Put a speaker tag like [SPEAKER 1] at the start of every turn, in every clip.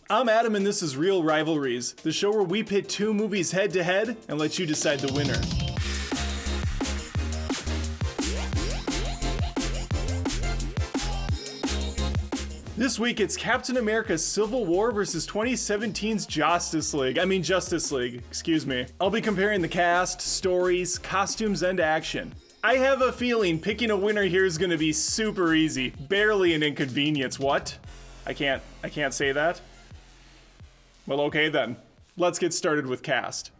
[SPEAKER 1] I'm Adam and this is Reel Rivalries, the show where we pit two movies head to head and let you decide the winner. This week it's Captain America Civil War versus 2017's Justice League, excuse me. I'll be comparing the cast, stories, costumes, and action. I have a feeling picking a winner here is gonna be super easy, barely an inconvenience. What? I can't say that? Well, okay then. Let's get started with cast.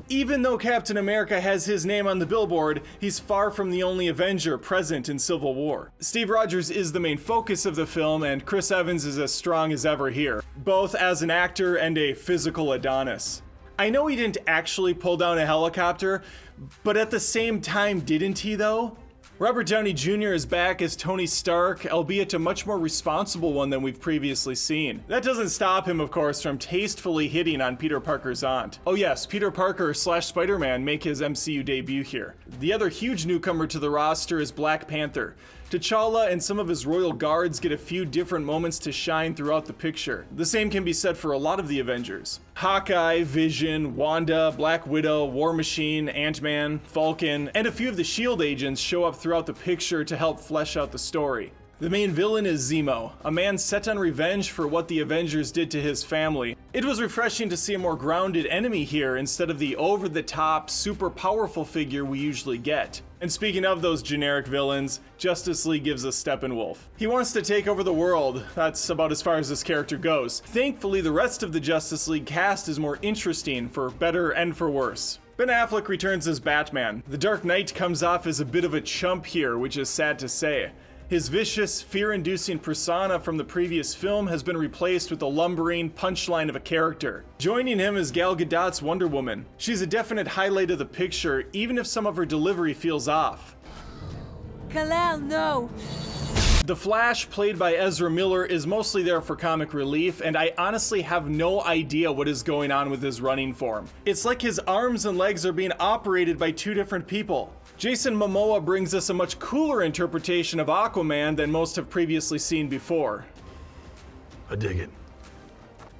[SPEAKER 1] Even though Captain America has his name on the billboard, he's far from the only Avenger present in Civil War. Steve Rogers is the main focus of the film, and Chris Evans is as strong as ever here, both as an actor and a physical Adonis. I know he didn't actually pull down a helicopter, but at the same time, didn't he though? Robert Downey Jr. is back as Tony Stark, albeit a much more responsible one than we've previously seen. That doesn't stop him, of course, from tastefully hitting on Peter Parker's aunt. Oh yes, Peter Parker / Spider-Man make his MCU debut here. The other huge newcomer to the roster is Black Panther. T'Challa and some of his royal guards get a few different moments to shine throughout the picture. The same can be said for a lot of the Avengers. Hawkeye, Vision, Wanda, Black Widow, War Machine, Ant-Man, Falcon, and a few of the S.H.I.E.L.D. agents show up throughout the picture to help flesh out the story. The main villain is Zemo, a man set on revenge for what the Avengers did to his family. It was refreshing to see a more grounded enemy here instead of the over-the-top, super powerful figure we usually get. And speaking of those generic villains, Justice League gives us Steppenwolf. He wants to take over the world. That's about as far as this character goes. Thankfully, the rest of the Justice League cast is more interesting, for better and for worse. Ben Affleck returns as Batman. The Dark Knight comes off as a bit of a chump here, which is sad to say. His vicious, fear-inducing persona from the previous film has been replaced with a lumbering punchline of a character. Joining him is Gal Gadot's Wonder Woman. She's a definite highlight of the picture, even if some of her delivery feels off.
[SPEAKER 2] Kal-El, no!
[SPEAKER 1] The Flash, played by Ezra Miller, is mostly there for comic relief, and I honestly have no idea what is going on with his running form. It's like his arms and legs are being operated by two different people. Jason Momoa brings us a much cooler interpretation of Aquaman than most have previously seen before.
[SPEAKER 3] I dig it.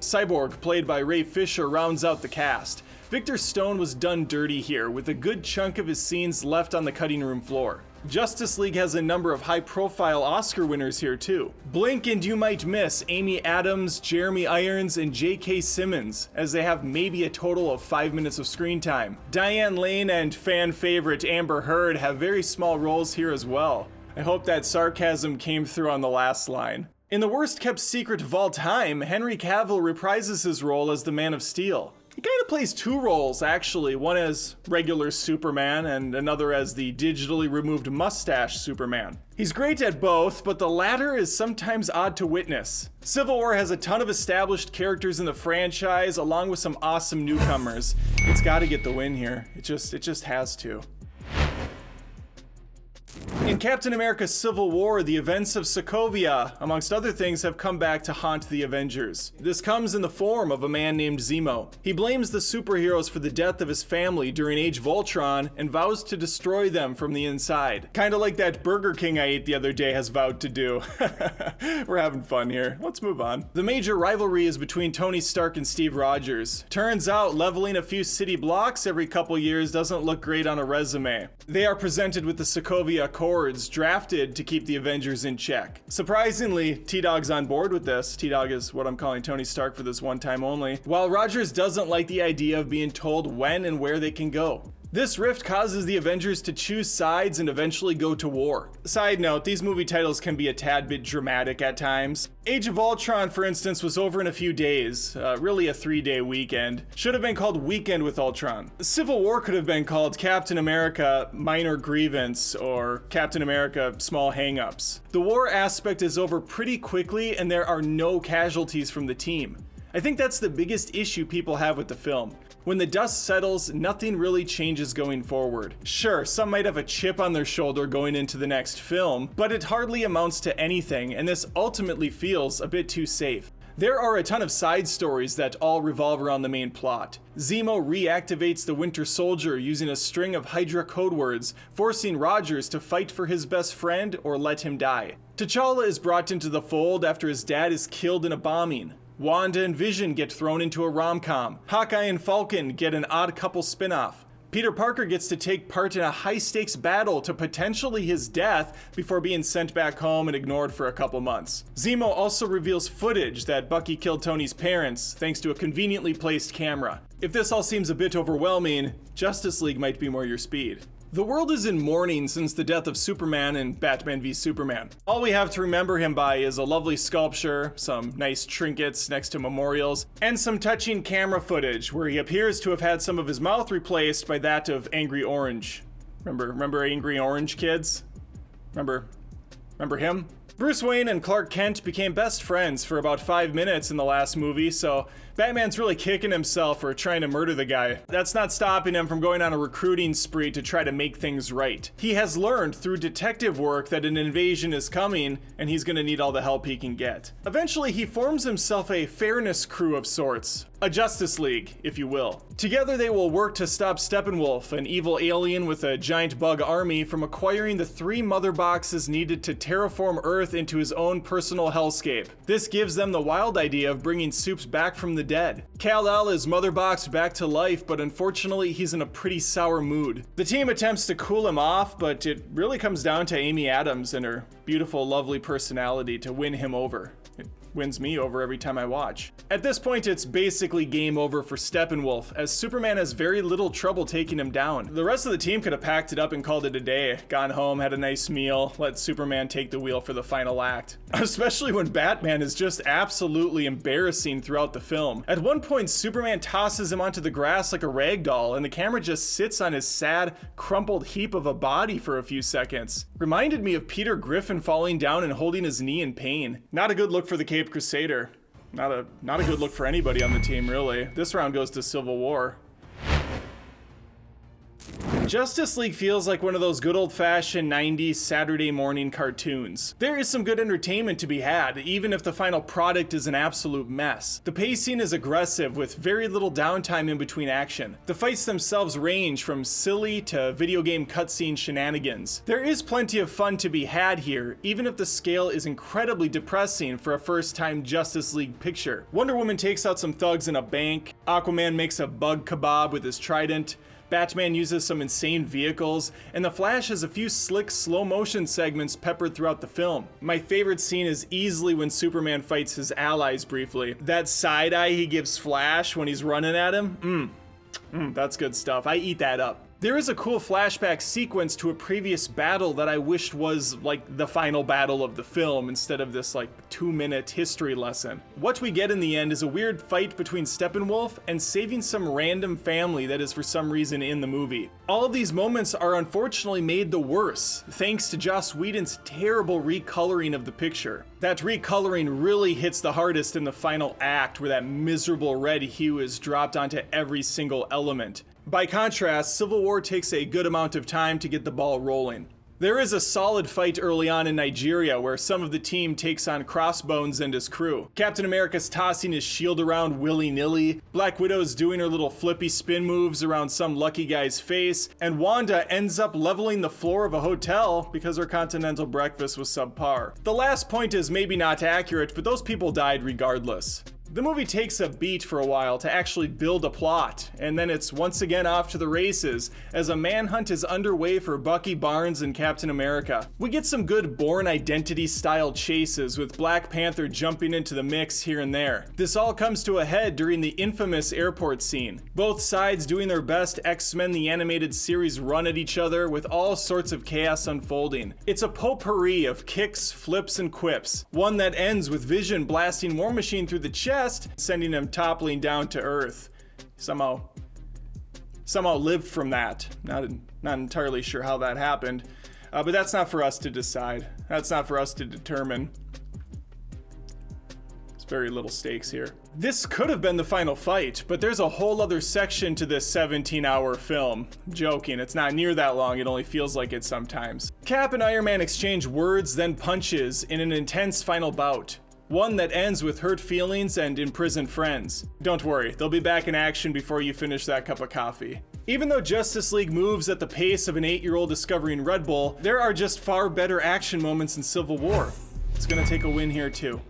[SPEAKER 1] Cyborg, played by Ray Fisher, rounds out the cast. Victor Stone was done dirty here, with a good chunk of his scenes left on the cutting room floor. Justice League has a number of high-profile Oscar winners here too. Blink and you might miss Amy Adams, Jeremy Irons, and J.K. Simmons, as they have maybe a total of 5 minutes of screen time. Diane Lane and fan favorite Amber Heard have very small roles here as well. I hope that sarcasm came through on the last line. In the worst kept secret of all time, Henry Cavill reprises his role as the Man of Steel. He kind of plays two roles, actually, one as regular Superman and another as the digitally removed mustache Superman. He's great at both, but the latter is sometimes odd to witness. Civil War has a ton of established characters in the franchise, along with some awesome newcomers. It's gotta get the win here. It just has to. In Captain America Civil War, the events of Sokovia, amongst other things, have come back to haunt the Avengers. This comes in the form of a man named Zemo. He blames the superheroes for the death of his family during Age of Ultron and vows to destroy them from the inside. Kinda like that Burger King I ate the other day has vowed to do. We're having fun here. Let's move on. The major rivalry is between Tony Stark and Steve Rogers. Turns out leveling a few city blocks every couple years doesn't look great on a resume. They are presented with the Sokovia Accords, drafted to keep the Avengers in check. Surprisingly, T-Dog's on board with this. T-Dog is what I'm calling Tony Stark for this one time only. While Rogers doesn't like the idea of being told when and where they can go. This rift causes the Avengers to choose sides and eventually go to war. Side note, these movie titles can be a tad bit dramatic at times. Age of Ultron, for instance, was over in a few days, really a 3-day weekend. Should have been called Weekend with Ultron. Civil War could have been called Captain America Minor Grievance or Captain America Small Hang-Ups. The war aspect is over pretty quickly and there are no casualties from the team. I think that's the biggest issue people have with the film. When the dust settles, nothing really changes going forward. Sure, some might have a chip on their shoulder going into the next film, but it hardly amounts to anything, and this ultimately feels a bit too safe. There are a ton of side stories that all revolve around the main plot. Zemo reactivates the Winter Soldier using a string of Hydra code words, forcing Rogers to fight for his best friend or let him die. T'Challa is brought into the fold after his dad is killed in a bombing. Wanda and Vision get thrown into a rom-com. Hawkeye and Falcon get an Odd Couple spin-off. Peter Parker gets to take part in a high-stakes battle to potentially his death before being sent back home and ignored for a couple months. Zemo also reveals footage that Bucky killed Tony's parents thanks to a conveniently placed camera. If this all seems a bit overwhelming, Justice League might be more your speed. The world is in mourning since the death of Superman in Batman v Superman. All we have to remember him by is a lovely sculpture, some nice trinkets next to memorials, and some touching camera footage where he appears to have had some of his mouth replaced by that of Angry Orange. Remember Angry Orange, kids? Remember him? Bruce Wayne and Clark Kent became best friends for about 5 minutes in the last movie, so Batman's really kicking himself for trying to murder the guy. That's not stopping him from going on a recruiting spree to try to make things right. He has learned through detective work that an invasion is coming, and he's gonna need all the help he can get. Eventually, he forms himself a fairness crew of sorts. A Justice League, if you will. Together they will work to stop Steppenwolf, an evil alien with a giant bug army, from acquiring the 3 mother boxes needed to terraform Earth into his own personal hellscape. This gives them the wild idea of bringing Supes back from the dead. Kal-El is mother boxed back to life, but unfortunately he's in a pretty sour mood. The team attempts to cool him off, but it really comes down to Amy Adams and her beautiful, lovely personality to win him over. Wins me over every time I watch. At this point, it's basically game over for Steppenwolf, as Superman has very little trouble taking him down. The rest of the team could have packed it up and called it a day, gone home, had a nice meal, let Superman take the wheel for the final act. Especially when Batman is just absolutely embarrassing throughout the film. At one point, Superman tosses him onto the grass like a rag doll, and the camera just sits on his sad, crumpled heap of a body for a few seconds. Reminded me of Peter Griffin falling down and holding his knee in pain. Not a good look for the Cape Crusader. Not a good look for anybody on the team, really. This round goes to Civil War. Justice League feels like one of those good old-fashioned 90s Saturday morning cartoons. There is some good entertainment to be had, even if the final product is an absolute mess. The pacing is aggressive, with very little downtime in between action. The fights themselves range from silly to video game cutscene shenanigans. There is plenty of fun to be had here, even if the scale is incredibly depressing for a first-time Justice League picture. Wonder Woman takes out some thugs in a bank, Aquaman makes a bug kebab with his trident, Batman uses some insane vehicles, and The Flash has a few slick slow motion segments peppered throughout the film. My favorite scene is easily when Superman fights his allies briefly. That side eye he gives Flash when he's running at him, that's good stuff. I eat that up. There is a cool flashback sequence to a previous battle that I wished was like the final battle of the film instead of this like 2-minute history lesson. What we get in the end is a weird fight between Steppenwolf and saving some random family that is for some reason in the movie. All of these moments are unfortunately made the worse thanks to Joss Whedon's terrible recoloring of the picture. That recoloring really hits the hardest in the final act, where that miserable red hue is dropped onto every single element. By contrast, Civil War takes a good amount of time to get the ball rolling. There is a solid fight early on in Nigeria where some of the team takes on Crossbones and his crew. Captain America's tossing his shield around willy-nilly, Black Widow's doing her little flippy spin moves around some lucky guy's face, and Wanda ends up leveling the floor of a hotel because her continental breakfast was subpar. The last point is maybe not accurate, but those people died regardless. The movie takes a beat for a while to actually build a plot, and then it's once again off to the races as a manhunt is underway for Bucky Barnes and Captain America. We get some good Bourne Identity style chases, with Black Panther jumping into the mix here and there. This all comes to a head during the infamous airport scene. Both sides doing their best X-Men the Animated Series run at each other, with all sorts of chaos unfolding. It's a potpourri of kicks, flips, and quips, one that ends with Vision blasting War Machine through the chest, sending him toppling down to Earth. Somehow lived from that. Not entirely sure how that happened, but that's not for us to decide. That's not for us to determine. There's very little stakes here. This could have been the final fight, but there's a whole other section to this 17-hour film. I'm joking, it's not near that long, it only feels like it sometimes. Cap and Iron Man exchange words, then punches in an intense final bout. one that ends with hurt feelings and imprisoned friends. Don't worry, they'll be back in action before you finish that cup of coffee. Even though Justice League moves at the pace of an 8-year-old discovering Red Bull, there are just far better action moments in Civil War. It's gonna take a win here too.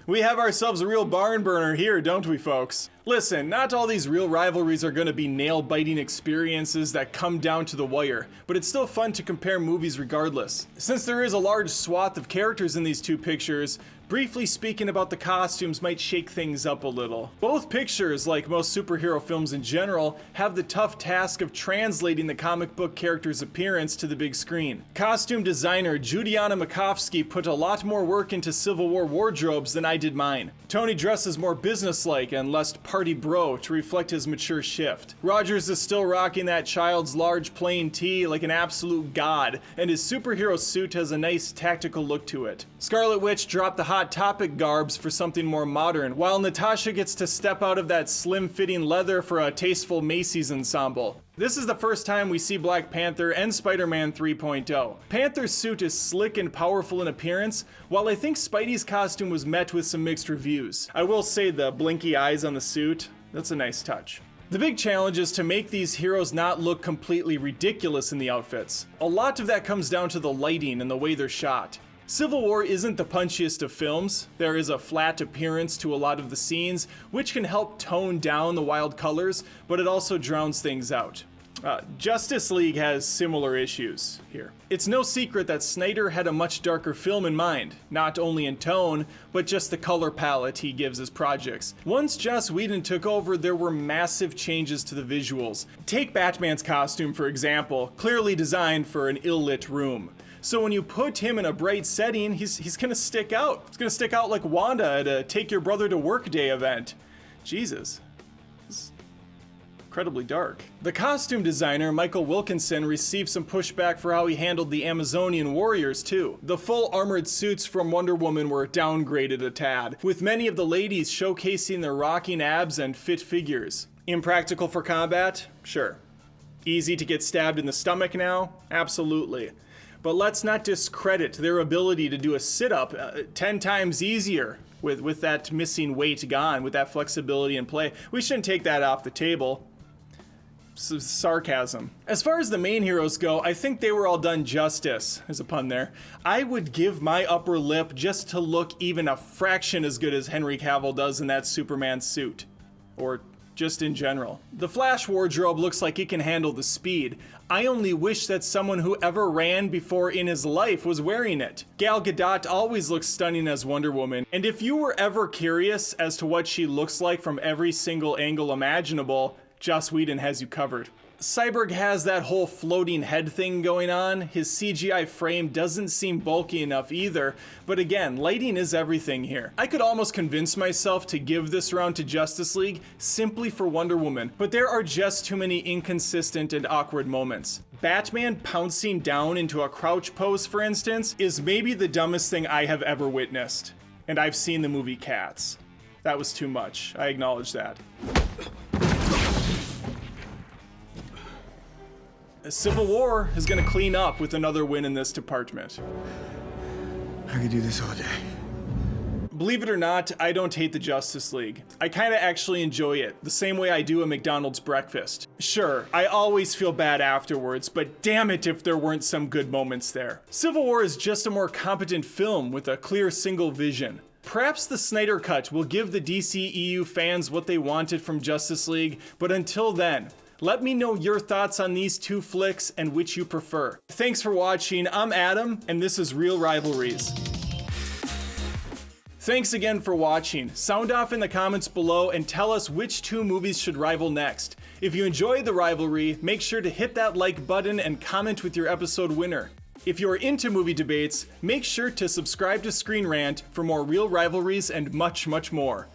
[SPEAKER 1] We have ourselves a real barn burner here, don't we, folks? Listen, not all these Reel Rivalries are gonna be nail-biting experiences that come down to the wire, but it's still fun to compare movies regardless. Since there is a large swath of characters in these two pictures, briefly speaking about the costumes might shake things up a little. Both pictures, like most superhero films in general, have the tough task of translating the comic book character's appearance to the big screen. Costume designer Judiana Makovsky put a lot more work into Civil War wardrobes than I did mine. Tony dresses more businesslike and less party bro to reflect his mature shift. Rogers is still rocking that child's large plain tee like an absolute god, and his superhero suit has a nice tactical look to it. Scarlet Witch dropped the Hot Topic garbs for something more modern, while Natasha gets to step out of that slim-fitting leather for a tasteful Macy's ensemble. This is the first time we see Black Panther and Spider-Man 3.0. Panther's suit is slick and powerful in appearance, while I think Spidey's costume was met with some mixed reviews. I will say the blinky eyes on the suit, that's a nice touch. The big challenge is to make these heroes not look completely ridiculous in the outfits. A lot of that comes down to the lighting and the way they're shot. Civil War isn't the punchiest of films. There is a flat appearance to a lot of the scenes, which can help tone down the wild colors, but it also drowns things out. Justice League has similar issues here. It's no secret that Snyder had a much darker film in mind, not only in tone, but just the color palette he gives his projects. Once Joss Whedon took over, there were massive changes to the visuals. Take Batman's costume, for example, clearly designed for an ill-lit room. So when you put him in a bright setting, he's gonna stick out. He's gonna stick out like Wanda at a Take Your Brother to Work Day event. Jesus. This is incredibly dark. The costume designer, Michael Wilkinson, received some pushback for how he handled the Amazonian warriors too. The full armored suits from Wonder Woman were downgraded a tad, with many of the ladies showcasing their rocking abs and fit figures. Impractical for combat? Sure. Easy to get stabbed in the stomach now? Absolutely. But let's not discredit their ability to do a sit-up 10 times easier with that missing weight gone, with that flexibility in play. We shouldn't take that off the table. Sarcasm. As far as the main heroes go, I think they were all done justice. There's a pun there. I would give my upper lip just to look even a fraction as good as Henry Cavill does in that Superman suit. Or just in general. The Flash wardrobe looks like it can handle the speed. I only wish that someone who ever ran before in his life was wearing it. Gal Gadot always looks stunning as Wonder Woman, and if you were ever curious as to what she looks like from every single angle imaginable, Joss Whedon has you covered. Cyborg has that whole floating head thing going on. His CGI frame doesn't seem bulky enough either, but again, lighting is everything here. I could almost convince myself to give this round to Justice League simply for Wonder Woman, but there are just too many inconsistent and awkward moments. Batman pouncing down into a crouch pose, for instance, is maybe the dumbest thing I have ever witnessed. And I've seen the movie Cats. That was too much. I acknowledge that. Civil War is going to clean up with another win in this department.
[SPEAKER 4] I could do this all day.
[SPEAKER 1] Believe it or not, I don't hate the Justice League. I kind of actually enjoy it, the same way I do a McDonald's breakfast. Sure, I always feel bad afterwards, but damn it if there weren't some good moments there. Civil War is just a more competent film with a clear single vision. Perhaps the Snyder Cut will give the DCEU fans what they wanted from Justice League, but until then, let me know your thoughts on these two flicks and which you prefer. Thanks for watching. I'm Adam, and this is Reel Rivalries. Thanks again for watching. Sound off in the comments below and tell us which two movies should rival next. If you enjoyed the rivalry, make sure to hit that like button and comment with your episode winner. If you're into movie debates, make sure to subscribe to Screen Rant for more Reel Rivalries and much, much more.